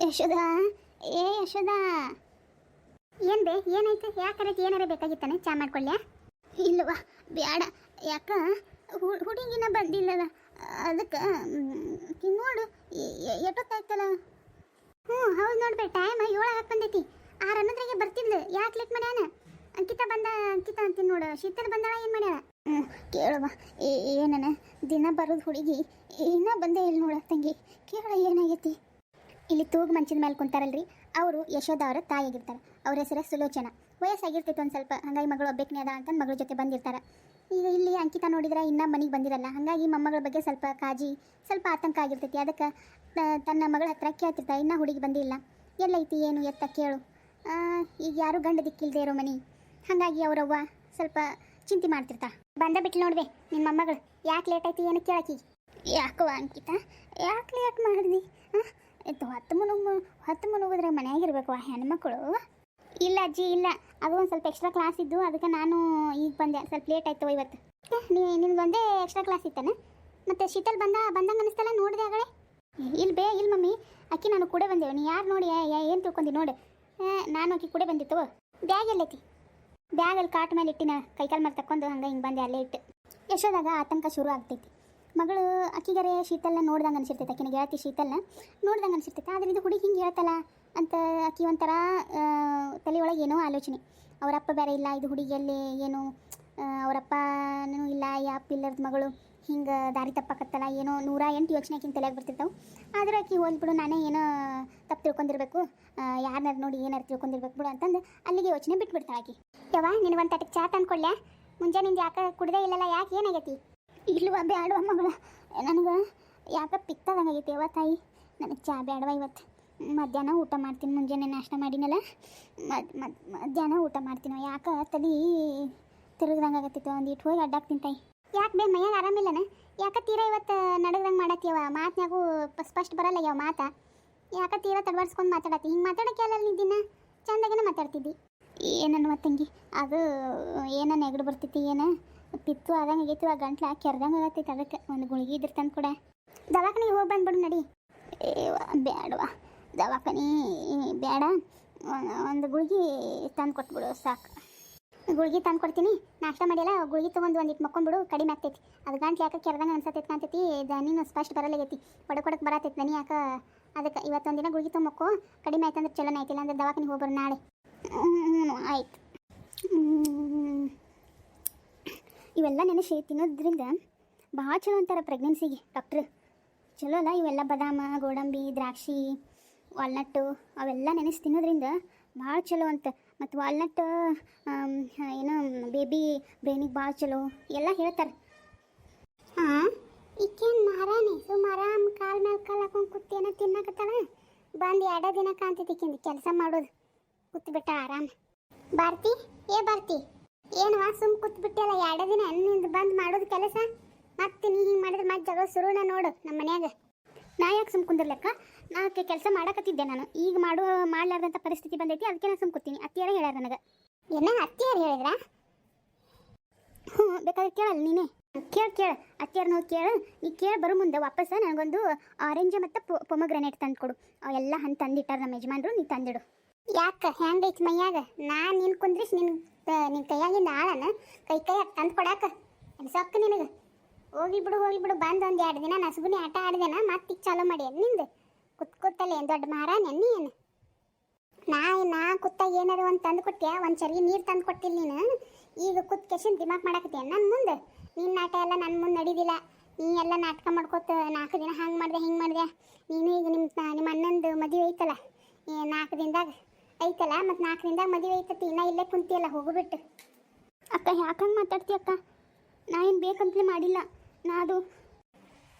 ಯಶೋದಾ, ಏ ಯಶೋದಾ, ಏನು ಬೇ, ಏನಾಯ್ತು? ಯಾಕರೈತಿ? ಏನಾರ ಬೇಕಾಗಿತ್ತಾನೆ? ಚಾ ಮಾಡ್ಕೊಳ್ಳ್ಯಾ? ಇಲ್ಲವಾ, ಬ್ಯಾಡ. ಯಾಕ ಹುಡುಗಿನ ಬಂದಿಲ್ಲದ, ಅದಕ್ಕೆ ನೋಡು ಎಷ್ಟೊತ್ತಾಯ್ತಲ್ಲ. ಹೌದು ನೋಡ್ಬೇ, ಟೈಮ್ 7 ಆಗಕ್ಕೆ ಬಂದೈತಿ. 6 ಅನ್ನೋದ್ರಾಗೆ ಬರ್ತಿದ್ಲು. ಯಾಕೆ ಲೇಟ್ ಮಾಡ್ಯಾನ? ಅಂಕಿತ ಅಂತೀನಿ ನೋಡು. ಶೀತಲ್ ಬಂದಾಳ, ಏನು ಮಾಡ್ಯಾಳ? ಕೇಳುವ, ಏನನ ದಿನ ಬರೋದು ಹುಡುಗಿ ಇನ್ನೂ ಬಂದೇ ಇಲ್ಲ ನೋಡ ತಂಗಿ. ಕೇಳ, ಏನಾಗೈತಿ? ಇಲ್ಲಿ ತೂಗು ಮಂಚದ ಮೇಲೆ ಕುಂತಾರಲ್ರಿ, ಅವರು ಯಶೋಧ ಅವರ ತಾಯಿಯಾಗಿರ್ತಾರೆ. ಅವ್ರ ಹೆಸರು ಸುಲೋಚನ. ವಯಸ್ಸಾಗಿರ್ತೈತೆ ಒಂದು ಸ್ವಲ್ಪ, ಹಾಗಾಗಿ ಮಗಳು ಒಬ್ಬಾಕಿನೇ ಅದ ಅಂತ ಮಗಳ ಜೊತೆ ಬಂದಿರ್ತಾರೆ. ಈಗ ಇಲ್ಲಿ ಅಂಕಿತ ನೋಡಿದ್ರೆ ಇನ್ನೂ ಮನೆಗೆ ಬಂದಿರಲ್ಲ, ಹಾಗಾಗಿ ಮೊಮ್ಮಗಳ ಬಗ್ಗೆ ಸ್ವಲ್ಪ ಕಾಳಜಿ, ಸ್ವಲ್ಪ ಆತಂಕ ಆಗಿರ್ತೈತಿ. ಅದಕ್ಕೆ ತನ್ನ ಮಗಳ ಹತ್ರ ಕೇಳ್ತಿರ್ತಾರೆ, ಇನ್ನೂ ಹುಡುಗಿ ಬಂದಿಲ್ಲ, ಎಲ್ಲೈತಿ ಏನು ಎತ್ತ ಕೇಳು. ಈಗ ಯಾರು ಗಂಡ ದಿಕ್ಕಿಲ್ದೇ ಇರೋ ಮನೆ, ಹಾಗಾಗಿ ಅವರವ್ವ ಸ್ವಲ್ಪ ಚಿಂತೆ ಮಾಡ್ತಿರ್ತಾರೆ. ಬಂದ ಬಿಟ್ಟು ನೋಡ್ಬೇ ನಿಮ್ಮ ಮೊಮ್ಮಗಳು. ಯಾಕೆ ಲೇಟ್ ಆಯ್ತು ಏನು ಕೇಳಕ್ಕಿ? ಯಾಕವ ಅಂಕಿತ, ಯಾಕೆ ಲೇಟ್ ಮಾಡಿದ್ವಿ? ಹತ್ತು ಮುಳುಗಿದ್ರೆ ಮನೆಯಾಗಿರ್ಬೇಕು ಹೆಣ್ಮಕ್ಳು. ಇಲ್ಲ ಅಜ್ಜಿ, ಇಲ್ಲ, ಅದು ಒಂದು ಸ್ವಲ್ಪ ಎಕ್ಸ್ಟ್ರಾ ಕ್ಲಾಸ್ ಇದ್ದು, ಅದಕ್ಕೆ ನಾನು ಈಗ ಬಂದೆ. ಸ್ವಲ್ಪ ಲೇಟ್ ಆಯ್ತು ಇವತ್ತು. ನಿಮ್ದೊಂದೇ ಎಕ್ಸ್ಟ್ರಾ ಕ್ಲಾಸ್ ಇತ್ತಾನೆ? ಮತ್ತು ಶೀತಲ್ ಬಂದಂಗೆ ಅನ್ನಿಸ್ತಲ್ಲ, ನೋಡಿದೆ ಆಗಲೇ. ಇಲ್ಲ ಮಮ್ಮಿ, ಅಕ್ಕಿ ನಾನು ಕೂಡ ಬಂದೇವೆ. ನೀ ಯಾರು ನೋಡಿ ಏನು ತಿಳ್ಕೊಂಡಿ ನೋಡಿ. ನಾನು ಅಕ್ಕಿ ಕೂಡ ಬಂದಿತ್ತು. ಬ್ಯಾಗ್ ಎಲ್ಲೈತಿ? ಬ್ಯಾಗಲ್ಲಿ ಕಾಟ್ ಮೇಲೆ ಇಟ್ಟಿನ, ಕೈಕಾಲು ಮೇಲೆ ತಕ್ಕೊಂಡು ಹಂಗೆ ಹಿಂಗೆ ಬಂದೆ, ಅಲ್ಲೇ ಇಟ್ಟು. ಯಶೋದಾಗ ಆತಂಕ ಶುರು ಆಗ್ತೈತಿ. ಮಗಳು ಅಕ್ಕಿಗರೆ ಶೀತಲ್ನ ನೋಡ್ದಂಗೆ ಅನಿಸಿರ್ತೈತೆ, ಅಕ್ಕಿನ ಗೆಳತಿ ಶೀತಲ್ನ ನೋಡ್ದಂಗೆ ಅನಿಸಿರ್ತೈತೆ. ಆದರೆ ಇದು ಹುಡುಗಿ ಹಿಂಗೆ ಹೇಳ್ತಲ್ಲ ಅಂತ ಅಕ್ಕಿ ಒಂಥರ ತಲೆಯೊಳಗೆ ಏನೋ ಆಲೋಚನೆ. ಅವರಪ್ಪ ಬೇರೆ ಇಲ್ಲ, ಇದು ಹುಡುಗಿಯಲ್ಲಿ ಏನು ಅವರಪ್ಪನೂ ಇಲ್ಲ, ಯಾಪ್ ಇಲ್ಲದ ಮಗಳು ಹಿಂಗೆ ದಾರಿ ತಪ್ಪಕತ್ತಲ್ಲ, ಏನೋ 108 ಯೋಚನೆ ಆಕಿನ ತಲೆಯಾಗಿ ಬರ್ತಿರ್ತಾವೆ. ಆದರೆ ಆಕಿ ಹೋಲ್ಬಿಡು, ನಾನೇ ಏನೋ ತಪ್ಪು ತಿಳ್ಕೊಂಡಿರ್ಬೇಕು, ಯಾರನ್ನಾರು ನೋಡಿ ಏನಾರು ತಿಳ್ಕೊಂಡಿರ್ಬೇಕು ಬಿಡು ಅಂತಂದು ಅಲ್ಲಿಗೆ ಯೋಚನೆ ಬಿಟ್ಬಿಡ್ತಾಳೆ ಆಕಿ. ಯವ್ವ, ನಿನಗೊಂದು ತಟ್ಟಕ್ಕೆ ಚಾ ತಂದು ಕೊಡ್ಲ್ಯಾ? ಮುಂಜಾನಿಂದ ಯಾಕೆ ಕುಡ್ದೇ ಇಲ್ಲಲ್ಲ, ಯಾಕೆ ಏನಾಗೈತಿ? ಇಲ್ವ ಬ್ಯಾಡವ ಮಗಳ, ನನಗೆ ಯಾಕೆ ಪಿತ್ತದಂಗಾಗೈತಿ ಯವ್ವ ತಾಯಿ. ನನಗೆ ಚಾ ಬ್ಯಾಡವ ಇವತ್ತು. ಮಧ್ಯಾಹ್ನ ಊಟ ಮಾಡ್ತೀನಿ, ಮುಂಜಾನೆ ನಾಷ್ಟ ಮಾಡಿನಲ್ಲ, ಮಧ್ಯಾಹ್ನ ಊಟ ಮಾಡ್ತೀನೋ. ಯಾಕೆ ತಲೆ ತಿರುಗ್ದಂಗೆ ಆಗತ್ತಿತ್ತು, ಒಂದಿಟ್ಟು ಹೋಗಿ ಅಡ್ಡಾಕ್ತೀನಿ ತಾಯಿ. ಯಾಕೆ ಬೇ, ಮೈಯಾಗ ಆರಾಮಿಲ್ಲನ? ಯಾಕೆ ತೀರಾ ಇವತ್ತು ನಡಗ್ದಂಗೆ ಮಾಡತ್ತೀವ? ಮಾತನಾಗೂ ಸ್ಪಷ್ಟ ಬರಲ್ಲ ಯಾವ ಮಾತಾ. ಯಾಕೆ ತೀರಾ ತಡವರ್ಸ್ಕೊಂಡು ಮಾತಾಡತ್ತಿ? ಹಿಂಗೆ ಮಾತಾಡೋಕ್ಕೆ ಅಲ್ಲ, ನೀ ದಿನ ಚಂದಾಗೇನ ಮಾತಾಡ್ತಿದ್ದಿ. ಏನನ್ನುವ ತಂಗಿ, ಅದು ಏನೋ ನೆಗಡು ಬರ್ತೈತಿ, ಏನು ಪಿತ್ತು ಆದಂಗೆ ಆಗೈತಿ, ಆ ಗಂಟ್ಲ ಕೆರ್ದಂಗೆ ಆಗತ್ತೈತಿ. ಅದಕ್ಕೆ ಒಂದು ಗುಳಿಗೆ ಇದ್ರೆ ತಂದು ಕೂಡ ದವಾಖಾನಿಗೆ ಹೋಗಿ ಬಂದ್ಬಿಡು ನಡಿ. ಬ್ಯಾಡವಾ, ದವಾಖಾನೆ ಬೇಡ, ಒಂದು ಗುಳಿಗೆ ತಂದು ಕೊಟ್ಬಿಡು ಸಾಕು. ಗುಳಿಗೆ ತಂದು ಕೊಡ್ತೀನಿ, ನಾಷ್ಟ ಮಾಡಿಲ್ಲ, ಗುಳಿಗೆ ತೊಗೊಂಡು ಒಂದಿಟ್ಟು ಮಕ್ಕೊಂಡ್ಬಿಡು, ಕಡಿಮೆ ಆಗ್ತೈತಿ. ಅದು ಗಂಟ್ಲು ಯಾಕೆ ಕೆರ್ದಂಗೆ ಅನ್ಸತೈತಿ ಕಾಣ್ತೈತಿ, ನೀನು ಸ್ಪಷ್ಟ ಬರಲಾಗೈತಿ, ಹೊಡಕೊಡಕ್ಕೆ ಬರತೈತಿ ದನಿ ಯಾಕೆ. ಅದಕ್ಕೆ ಇವತ್ತೊಂದಿನ ಗುಳಿಗೆ ತೊಗೊಂಬಕ್ಕು, ಕಡಿಮೆ ಆಯ್ತಂದ್ರೆ ಚಲೋ ಆಯ್ತಿಲ್ಲ ಅಂದ್ರೆ ದವಾಖಾನಿಗೆ ಹೋಗ್ಬರು ನಾಳೆ. ಆಯ್ತು. ಇವೆಲ್ಲ ನೆನೆಸಿ ತಿನ್ನೋದ್ರಿಂದ ಭಾಳ ಚಲೋ ಅಂತಾರೆ ಪ್ರೆಗ್ನೆನ್ಸಿಗೆ ಡಾಕ್ಟ್ರು. ಚಲೋ ಅಲ್ಲ ಇವೆಲ್ಲ? ಬಾದಾಮ, ಗೋಡಂಬಿ, ದ್ರಾಕ್ಷಿ, ವಾಲ್ನಟ್ಟು ಅವೆಲ್ಲ ನೆನೆಸಿ ತಿನ್ನೋದ್ರಿಂದ ಭಾಳ ಚಲೋ ಅಂತ. ಮತ್ತು ವಾಲ್ನಟ್ ಏನೋ ಬೇಬಿ ಬ್ರೈನಿಗೆ ಭಾಳ ಚಲೋ ಎಲ್ಲ ಹೇಳ್ತಾರೆ. ಹಾಂ, ಈಕೇನು ಮಾರಾಣಿ ಸುಮಾರಾಮ್ ಕಾಲು ಮೇಲೆ ಕಾಲು ಹಾಕೊಂಡು ಕೂತೇನೋ ತಿನ್ನಕತ್ತಾಳ. ಬಂದು 2 ದಿನ ಕಾಣ್ತೈತಿ ಈಕಿಂದು ಕೆಲಸ ಮಾಡೋದು. ಕೂತ್ಬಿಟ್ಟ ಆರಾಮ. ಭಾರತಿ, ಭಾರತಿ, ಏನವಾ ಸುಮ್ ಕೂತ್ಬಿಟ್ಟಲ್ಲ 2 ದಿನ ನಿಂದು ಬಂದು ಮಾಡೋದು ಕೆಲಸ? ಮತ್ತೆ ನೀ ಹಿಂಗೆ ಮಾಡಿದ್ರೆ ಮತ್ತೆ ಜಗಳ ಶುರುನ ನೋಡು ನಮ್ಮ ಮನ್ಯಾಗ. ನಾ ಯಾಕೆ ಸುಮ್ ಕುಂದಿರ್ಲೆಕ್ಕ? ನಾ ಕೆಲಸ ಮಾಡಕತ್ತಿದ್ದೆ ನಾನು. ಈಗ ಮಾಡ್ಲಾರ್ದಂಥ ಪರಿಸ್ಥಿತಿ ಬಂದೈತಿ, ಅದಕ್ಕೆ ನಾನು ಸುಮ್ ಕೂತೀನಿ. ಅತ್ತಿಯಾರ ಹೇಳ್ಯಾರ ನನಗೆ. ಏನ ಅತ್ತಿಯಾರು ಹೇಳಿದ್ರಾ? ಬೇಕಾದ್ರೆ ಕೇಳಲ್ಲ ನೀನೇ. ಕೇಳು ಅತ್ತಿಯಾರನ್ನ ಹೋಗಿ ಕೇಳು. ನೀ ಕೇಳಿ ಬರೋ ಮುಂದೆ ವಾಪಸ್ ನನಗೊಂದು ಆರೆಂಜ್ ಮತ್ತು ಪೊಮಗ್ರೆನೇಟ್ ತಂದು ಕೊಡು. ಅವೆಲ್ಲ ಹಣ್ಣು ತಂದಿಟ್ಟಾರ ನಮ್ಮ ಯಜಮಾನ್ರು, ನೀ ತಂದಿಡು. ಯಾಕೆ ಹೆಂಗೈತಿ ಮೈಯಾಗ? ನಾನು ನಿನ್ನ ಕುಂದ್ರಿಸಿ ನಿನ್ನ ಕೈಯಾಗಿಂದ ಆಳನ ಕೈ ತಂದು ಕೊಡಾಕ ಸೊಕ್ಕ ನಿನಗೆ. ಹೋಗಿ ಬಿಡು ಬಂದು ಒಂದು 2 ದಿನ ನಸುಗುನಿ ಆಟ ಆಡಿದೆನ, ಮತ್ತೆ ಈಗ ಚಾಲೂ ಮಾಡಿ ನಿಂದು ಕೂತಲ್ಲಿ ಏನು ದೊಡ್ಡ ಮಾರಾಣಿ ಅನ್ನಿ ಏನು? ನಾ ಕೂತಾಗ ಏನಾರು ಒಂದು ತಂದು ಕೊಟ್ಟಿಯಾ? ಒಂದು ಚರಿಗೆ ನೀರು ತಂದು ಕೊಟ್ಟಿಲ್ಲ ನೀನು. ಈಗ ಕೂತ್ ಕೆಸಿನ ದಿಮಾಕ್ ಮಾಡಾಕತ್ತೀಯ ನನ್ನ ಮುಂದೆ. ನಿನ್ನ ನಾಟ ಎಲ್ಲ ನನ್ನ ಮುಂದೆ ನಡೀದಿಲ್ಲ. ನೀ ಎಲ್ಲ ನಾಟಕ ಮಾಡ್ಕೋತ 4 ದಿನ ಹಂಗೆ ಮಾಡಿದೆ ಹಿಂಗೆ ಮಾಡಿದೆ. ನೀನು ಈಗ ನಿಮ್ಮ ಅಣ್ಣಂದು ಮದುವೆ ಐತಲ್ಲ, 4 ದಿನದಾಗ ಐತಲ್ಲ, ಮತ್ತು 4 ದಿನದಾಗ ಮದುವೆ ಐತತಿ, ಇನ್ನೂ ಇಲ್ಲೇ ಕುಂತಿಯಲ್ಲ ಹೋಗ್ಬಿಟ್ಟು. ಅಕ್ಕ ಯಾಕಂಗೆ ಮಾತಾಡ್ತೀಯ ಅಕ್ಕ? ನಾ ಏನು ಬೇಕಂತಲೇ ಮಾಡಿಲ್ಲ. ನಾ ಅದು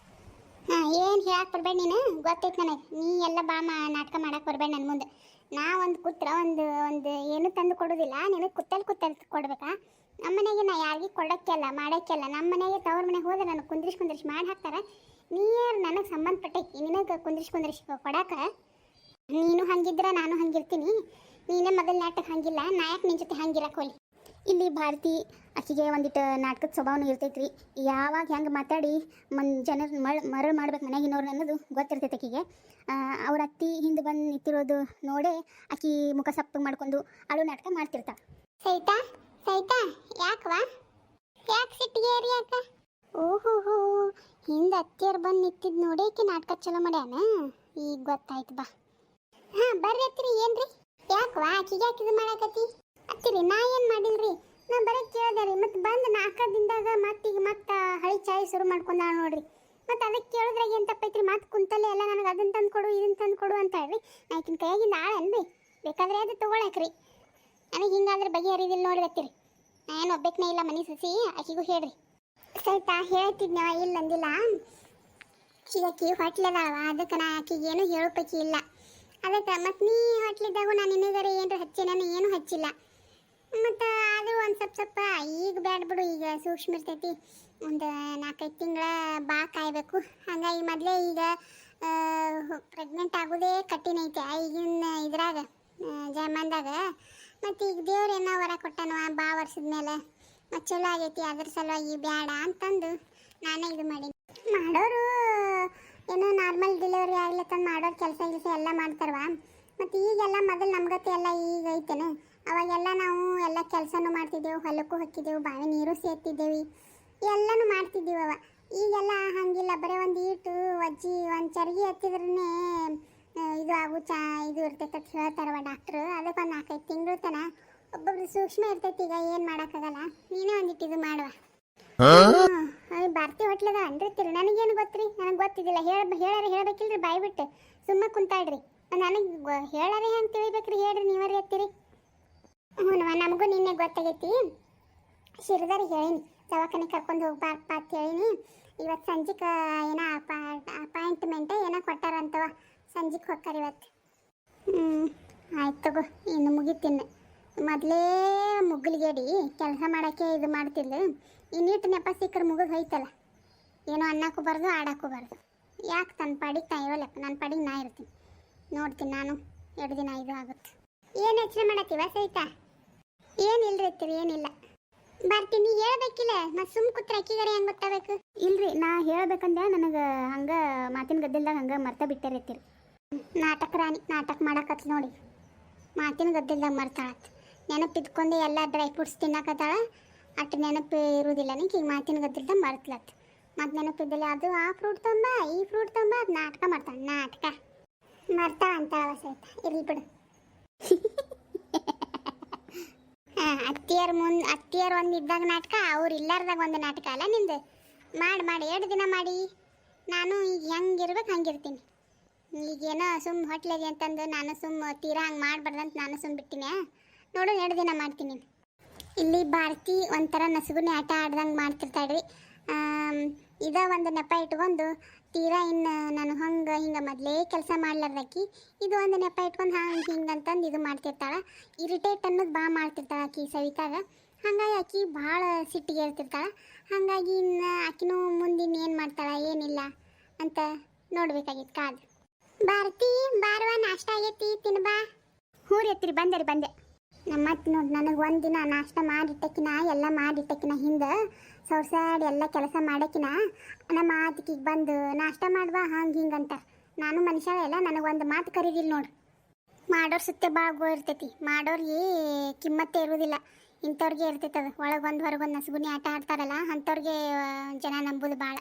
ಏನು ಹೇಳಕ್ಕೆ ಬರ್ಬೇಡ ನೀನು, ಗೊತ್ತೈತೆ ನನಗೆ. ನೀ ಎಲ್ಲ ನಾಟಕ ಮಾಡಕ್ಕೆ ಬರ್ಬೇಡ ನನ್ನ ಮುಂದೆ. ನಾ ಒಂದು ಕೂತ್ರ ಒಂದು ಏನು ತಂದು ಕೊಡೋದಿಲ್ಲ, ನಿನಗೆ ಕುತ್ತಲ್ಲಿ ಕೊಡ್ಬೇಕಾ? ನಮ್ಮ ಮನೆಗೆ ನಾ ಯಾರಿಗೆ ಕೊಡೋಕ್ಕೆಲ್ಲ ಮಾಡೋಕ್ಕೆಲ್ಲ. ನಮ್ಮ ಮನೆಗೆ ತವ್ರ ಮನೆಗೆ ಹೋದ್ರೆ ನನಗೆ ಕುಂದ್ರಿಸಿ ಮಾಡಿ ಹಾಕ್ತಾರೆ. ನೀರು ನನಗೆ ಸಂಬಂಧಪಟ್ಟೈತಿ, ನಿನಗೆ ಕುಂದ್ರಿಸಿ ಕೊಡಾಕ. ನೀನು ಹಂಗಿದ್ರೆ ನಾನು ಹಂಗಿರ್ತೀನಿ. ನೀನೇ ಮೊದಲು ನಾಟಕ ಹಂಗಿಲ್ಲ, ನಾ ಯಾಕೆ ನಿನ್ನ ಜೊತೆ ಹಂಗಿರಕ್ಕೆ ಹೋಲಿ? ಇಲ್ಲಿ ಭಾರತಿ ಆಕಿಗೆ ಒಂದಿಟ್ಟು ನಾಟಕದ ಸ್ವಭಾವನೂ ಇರ್ತೈತ್ರಿ. ಯಾವಾಗ ಹೆಂಗೆ ಮಾತಾಡಿ ಜನರು ಮರಳು ಮಾಡ್ಬೇಕು ಮನೆಯಾಗಿನವ್ರು ಅನ್ನೋದು ಗೊತ್ತಿರ್ತೈತೆ ಆಕಿಗೆ. ಅವ್ರ ಅತ್ತಿ ಹಿಂದೆ ಬಂದು ನಿಂತಿರೋದು ನೋಡೇ ಆಕಿ ಮುಖ ಸಪ್ಪಗೆ ಮಾಡ್ಕೊಂಡು ಅಳು ನಾಟಕ ಮಾಡ್ತಿರ್ತಾಳೆ. ಸೈತಾ ಸೈತಾ ಯಾಕವಾ ಯಾಕೆ ಸಿಟ್ಟಿಗೆ ಯಾಕ? ಓಹೋ ಹಿಂದೆ ಅತ್ತಿಯರು ಬಂದು ನಿಂತಿದ್ದು ನೋಡಿ ಆಕಿ ನಾಟಕ ಚಲೋ ಮಾಡ್ಯಾನ. ಈಗ ಗೊತ್ತಾಯ್ತು ಬಾ. ಹಾಂ ಬರ್ರಿ ಅತ್ತಿರಿ. ಏನ್ರಿ ಯಾಕವಾ ಆಕಿಗೆ ಯಾಕೆ ಇದು ಮಾಡಾಕತ್ತಿ? ಅತ್ತಿರಿ ನಾ ಏನು ಮಾಡಿಲ್ರಿ, ನಾ ಬರೀ ಕೇಳ್ದೆ ರೀ. ಮತ್ತು ಬಂದು ನಾಲ್ಕದಿಂದಾಗ ಮತ್ತೆ ಹಳಿ ಚಾಯ್ ಶುರು ಮಾಡ್ಕೊಂಡ ನೋಡ್ರಿ. ಮತ್ತು ಅದಕ್ಕೆ ಕೇಳಿದ್ರಾಗ ಏನು ತಪ್ಪೈತ್ರಿ? ಮತ್ತೆ ಕುಂತಲ್ಲೇ ಎಲ್ಲ ನನಗೆ ಅದನ್ನು ತಂದು ಕೊಡು ಇದನ್ನು ತಂದು ಕೊಡು ಅಂತ ಹೇಳ್ರಿ. ನಾ ಆಕಿನ ಕೈಯಾಗಿಂದ ಆಳನ್ರಿ, ಬೇಕಾದ್ರೆ ಅದು ತೊಗೊಳಕ್ರಿ. ನನಗೆ ಹಿಂಗಾದ್ರೆ ಬಗೆಹರಿದಿಲ್ಲ ನೋಡ್ರಿ ಅತ್ತಿರಿ. ನಾ ಏನು ಒಬ್ಬಕ್ಕನೇ ಇಲ್ಲ ಮನೆ ಸಸಿ, ಆಕಿಗೂ ಹೇಳ್ರಿ. ಸೈತಾ ಹೇಳ್ತಿದ್ನವ ಇಲ್ಲ ಅಂದಿಲ್ಲ. ಆಕಿ ಹೊಟ್ಲದಾವ, ಅದಕ್ಕೆ ನಾ ಆಕಿಗೆ ಏನು ಹೇಳೋ ಪೈಕಿ ಇಲ್ಲ. ಅದಕ್ಕೆ ಮತ್ತು ನೀ ಹೊಟ್ಲಿದ್ದಾಗೂ ನಾನು ನಿನಗರೆ ಏನರ ಹಚ್ಚಿ ನಾನು ಏನೂ ಹಚ್ಚಿಲ್ಲ. ಮತ್ತು ಆದರೂ ಒಂದು ಸ್ವಲ್ಪ ಈಗ ಬ್ಯಾಡ ಬಿಡು, ಈಗ ಸೂಕ್ಷ್ಮ ಇರ್ತೈತಿ. ಒಂದು 4-5 ತಿಂಗಳ ಬಾ ಕಾಯಬೇಕು. ಹಾಗಾಗಿ ಮೊದಲೇ ಈಗ ಪ್ರೆಗ್ನೆಂಟ್ ಆಗೋದೇ ಕಠಿಣ ಐತೆ ಈಗಿನ ಇದ್ರಾಗ ಜಮಾನ್ದಾಗ. ಮತ್ತು ಈಗ ದೇವ್ರು ಏನೋ ವರ ಕೊಟ್ಟನವ ಬಾ ವರ್ಷದ ಮೇಲೆ, ಮತ್ತು ಚಲೋ ಆಗೈತಿ. ಅದ್ರ ಸಲುವಾಗಿ ಬ್ಯಾಡ ಅಂತಂದು ನಾನೇ ಇದು ಮಾಡೀನಿ. ಮಾಡೋರು ಏನೋ ನಾರ್ಮಲ್ ಡೆಲಿವರಿ ಆಗ್ಲತ್ತಂದು ಮಾಡೋರು ಕೆಲಸ ಎಲ್ಲ ಮಾಡ್ತಾರವ. ಮತ್ತು ಈಗೆಲ್ಲ ಮೊದಲು ನಮ್ಗತ್ತೆ ಎಲ್ಲ ಈಗ ಐತೇನೆ. ಅವಾಗೆಲ್ಲ ನಾವು ಎಲ್ಲ ಕೆಲಸನೂ ಮಾಡ್ತಿದ್ದೆವು, ಹೊಲಕ್ಕೂ ಹೊಕ್ಕಿದ್ದೆವು, ಬಾವಿ ನೀರು ಸೇರ್ತಿದ್ದೇವೆ, ಎಲ್ಲನೂ ಮಾಡ್ತಿದ್ದೀವವ. ಈಗೆಲ್ಲ ಹಾಗಿಲ್ಲ, ಬರೀ ಒಂದು ಈಟು ಒಜ್ಜಿ ಒಂದು ಚರ್ಗಿ ಹತ್ತಿದ್ರೇ ಇದು ಆಗು ಇದು ಇರ್ತೈತೆ ಅಂತ ಹೇಳ್ತಾರವ ಡಾಕ್ಟ್ರು. ಅದಕ್ಕೆ ಒಂದು 4-5 ತಿಂಗಳು ತನ ಒಬ್ಬೊಬ್ರು ಸೂಕ್ಷ್ಮ ಇರ್ತೈತಿ. ಈಗ ಏನು ಮಾಡೋಕ್ಕಾಗಲ್ಲ, ನೀನೇ ಒಂದಿಟ್ಟು ಇದು ಮಾಡುವ. ಭಾರತಿ ಹೋಟ್ಲದ ಅಂದಿರ್ತೀರಿ, ನನಗೇನು ಗೊತ್ತ್ರಿ? ನನಗೆ ಗೊತ್ತಿದ್ದಿಲ್ಲ. ಹೇಳ್ಬೇಕಿಲ್ರಿ ಬಾಯಿ ಬಿಟ್ಟು ಸುಮ್ಮ ಕುಂತಾಡ್ರಿ. ನನಗೆ ಹೇಳಾರೆ ಹೆಂಗೆ ತಿಳಿಬೇಕ್ರಿ? ಹೇಳ್ರಿ ನೀವರಿ ಎತ್ತೀರಿ. ಹ್ಞೂ ನಮಗೂ ನಿನ್ನೆ ಗೊತ್ತಾಗೈತಿ. ಶಿರದಾರಿಗೆ ಹೇಳೀನಿ ದವಾಖಾನೆ ಕರ್ಕೊಂಡು ಹೋಗ್ಬಾರಪ್ಪ ಅಂತ ಹೇಳೀನಿ. ಇವತ್ತು ಸಂಜೆಗೆ ಏನೋ ಅಪಾಯಿಂಟ್ಮೆಂಟ್ ಏನೋ ಕೊಟ್ಟಾರಂತವ, ಸಂಜೆಗೆ ಹೋಗ್ತಾರೆ ಇವತ್ತು. ಆಯ್ತು ತಗೋ, ಇನ್ನು ಮುಗಿತೀನಿ. ಮೊದಲೇ ಮುಗ್ಗಲಿಗೇಡಿ ಕೆಲಸ ಮಾಡೋಕ್ಕೆ ಇದು ಮಾಡ್ತಿದ್ಲು. ಇನ್ನಿಟ್ಟು ನೆಪ ಸಿಕ್ಕರೆ ಮುಗಿದು ಹೋಯ್ತಲ್ಲ, ಏನೋ ಅನ್ನಕ್ಕೂ ಬಾರ್ದು ಆಡಕ್ಕೂ ಬಾರ್ದು. ಯಾಕೆ ತನ್ನ ಪಾಡಿಗೆ ನಾ ಇರೋಲ್ಲಪ್ಪ, ನನ್ನ ಪಾಡಿಗೆ ನಾ ಇರ್ತೀನಿ. ನೋಡ್ತೀನಿ ನಾನು 2 ದಿನ ಇದು ಆಗುತ್ತೆ. ಏನು ಯೋಚನೆ ಮಾಡತ್ತೀವ ಸೈತಾ? ಏನಿಲ್ರಿ ಇರ್ತೀವಿ, ಏನಿಲ್ಲ. ಬರ್ತೀನಿ ಹೇಳ್ಬೇಕಿಲ್ಲ, ಮತ್ತು ಸುಮ್ಮ ಕೂತ್ರೆ ಅಕ್ಕಿಗಾರೆ ಹೆಂಗೆ ಗೊತ್ತಾಗಬೇಕು? ಇಲ್ರಿ ನಾ ಹೇಳ್ಬೇಕಂದ್ರೆ ನನಗೆ ಹಂಗೆ ಮಾತಿನ ಗದ್ದಲ್ದಾಗ ಹಂಗೆ ಮರ್ತ ಬಿಟ್ಟಿರ್ತೀರಿ. ನಾಟಕ ರಾಣಿ ನಾಟಕ ಮಾಡಕತ್ ನೋಡಿ, ಮಾತಿನ ಗದ್ದಲ್ದಾಗ ಮರ್ತಾಳತ್. ನೆನಪಿದ್ಕೊಂಡು ಎಲ್ಲ ಡ್ರೈ ಫ್ರೂಟ್ಸ್ ತಿನ್ನಕತ್ತಾಳ, ಅಷ್ಟು ನೆನಪು ಇರುವುದಿಲ್ಲ. ನಿಂಗೆ ಈಗ ಮಾತಿನ ಗದ್ದಲ್ದಾಗ ಮರ್ತಲತ್. ಮತ್ತು ನೆನಪಿದ್ದಲ್ಲಿ ಅದು ಆ ಫ್ರೂಟ್ ತೊಂಬ ಈ ಫ್ರೂಟ್ ತೊಂಬ ಅದು ನಾಟಕ ಮಾಡ್ತಾಳೆ. ನಾಟಕ ಮರ್ತಾಳ ಅಂತಾಳ ಸಹಿತ. ಇರ್ಲಿ ಬಿಡು. ಅತ್ತಿಯರು ಒಂದು ಇದ್ದಾಗ ನಾಟಕ, ಅವ್ರು ಇಲ್ಲಾರ್ದಾಗ ಒಂದು ನಾಟಕ ಅಲ್ಲ ನಿಂದು. ಮಾಡಿ 2 ದಿನ ಮಾಡಿ. ನಾನು ಈಗ ಹೆಂಗಿರ್ಬೇಕು ಹಂಗಿರ್ತೀನಿ. ಈಗೇನೋ ಸುಮ್ಮ ಹೊಟ್ಲೆಗೆ ಅಂತಂದು ನಾನು ಸುಮ್ಮ ತೀರಾ ಹಂಗೆ ಮಾಡಬಾರ್ದಂತ ನಾನು ಸುಮ್ಮ ಬಿಟ್ಟಿನಿ. ನೋಡು 2 ದಿನ ಮಾಡ್ತೀನಿ. ಇಲ್ಲಿ ಭಾರತಿ ಒಂಥರ ನಸುಗುನಿ ಆಟ ಆಡ್ದಂಗೆ ಮಾಡ್ತಿರ್ತಾಳ್ರಿ. ಇದ ಒಂದು ನೆಪ ಇಟ್ಕೊಂಡು ತೀರಾ ಇನ್ನು ನಾನು ಹಿಂಗೆ ಮೊದಲೇ ಕೆಲಸ ಮಾಡ್ಲಾರ್ದಾಕಿ ಇದು ಒಂದು ನೆಪ ಇಟ್ಕೊಂಡು ಹಿಂಗಂತಂದು ಇದು ಮಾಡ್ತಿರ್ತಾಳೆ. ಇರಿಟೇಟ್ ಅನ್ನೋದು ಭಾಳ ಮಾಡ್ತಿರ್ತಾಳೆ ಆಕಿ ಸವಿತಾಗ. ಹಾಗಾಗಿ ಆಕಿ ಭಾಳ ಸಿಟ್ಟಿಗೆ ಇರ್ತಿರ್ತಾಳೆ. ಹಾಗಾಗಿ ಇನ್ನು ಆಕಿನೂ ಮುಂದಿನ ಏನು ಮಾಡ್ತಾಳೆ ಏನಿಲ್ಲ ಅಂತ ನೋಡ್ಬೇಕಾಗಿತ್ತು ಕಾದು. ಭಾರತಿ ಬಾರವಾ, ನಾಷ್ಟ ಆಗೈತಿ, ತಿನ್ಬಾ. ಹ್ಞೂ ರೀ ಎತ್ತಿರಿ, ಬಂದೆ. ನಮ್ಮತ್ತೆ ನೋಡಿ ನನಗೆ ಒಂದಿನ ನಾಷ್ಟ ಮಾಡಿಟ್ಟಕಿನ ಎಲ್ಲ ಮಾಡಿಟ್ಟಕಿನ ಹಿಂದೆ ಸೌರ್ಸಾಡಿ ಎಲ್ಲ ಕೆಲಸ ಮಾಡೋಕಿನ ನಮ್ಮ ಮಾತಿಗೆ ಬಂದು ನಾಷ್ಟ ಮಾಡುವ ಹಿಂಗೆ ಅಂತ. ನಾನು ಮನುಷ್ಯ ಎಲ್ಲ ನನಗೊಂದು ಮಾತು ಕರೀದಿಲ್ಲ ನೋಡು. ಮಾಡೋರು ಸುತ್ತೆ ಭಾಳ ಇರ್ತೈತಿ, ಮಾಡೋರಿಗೆ ಕಿಮ್ಮತ್ತೇ ಇರುವುದಿಲ್ಲ. ಇಂಥವ್ರಿಗೆ ಇರ್ತೈತೆ ಅದು. ಒಳಗೊಂದು ಹೊರಗೊಂದು ನಸುಗುನಿ ಆಟ ಆಡ್ತಾರಲ್ಲ ಅಂಥವ್ರಿಗೆ ಜನ ನಂಬೋದು ಭಾಳ.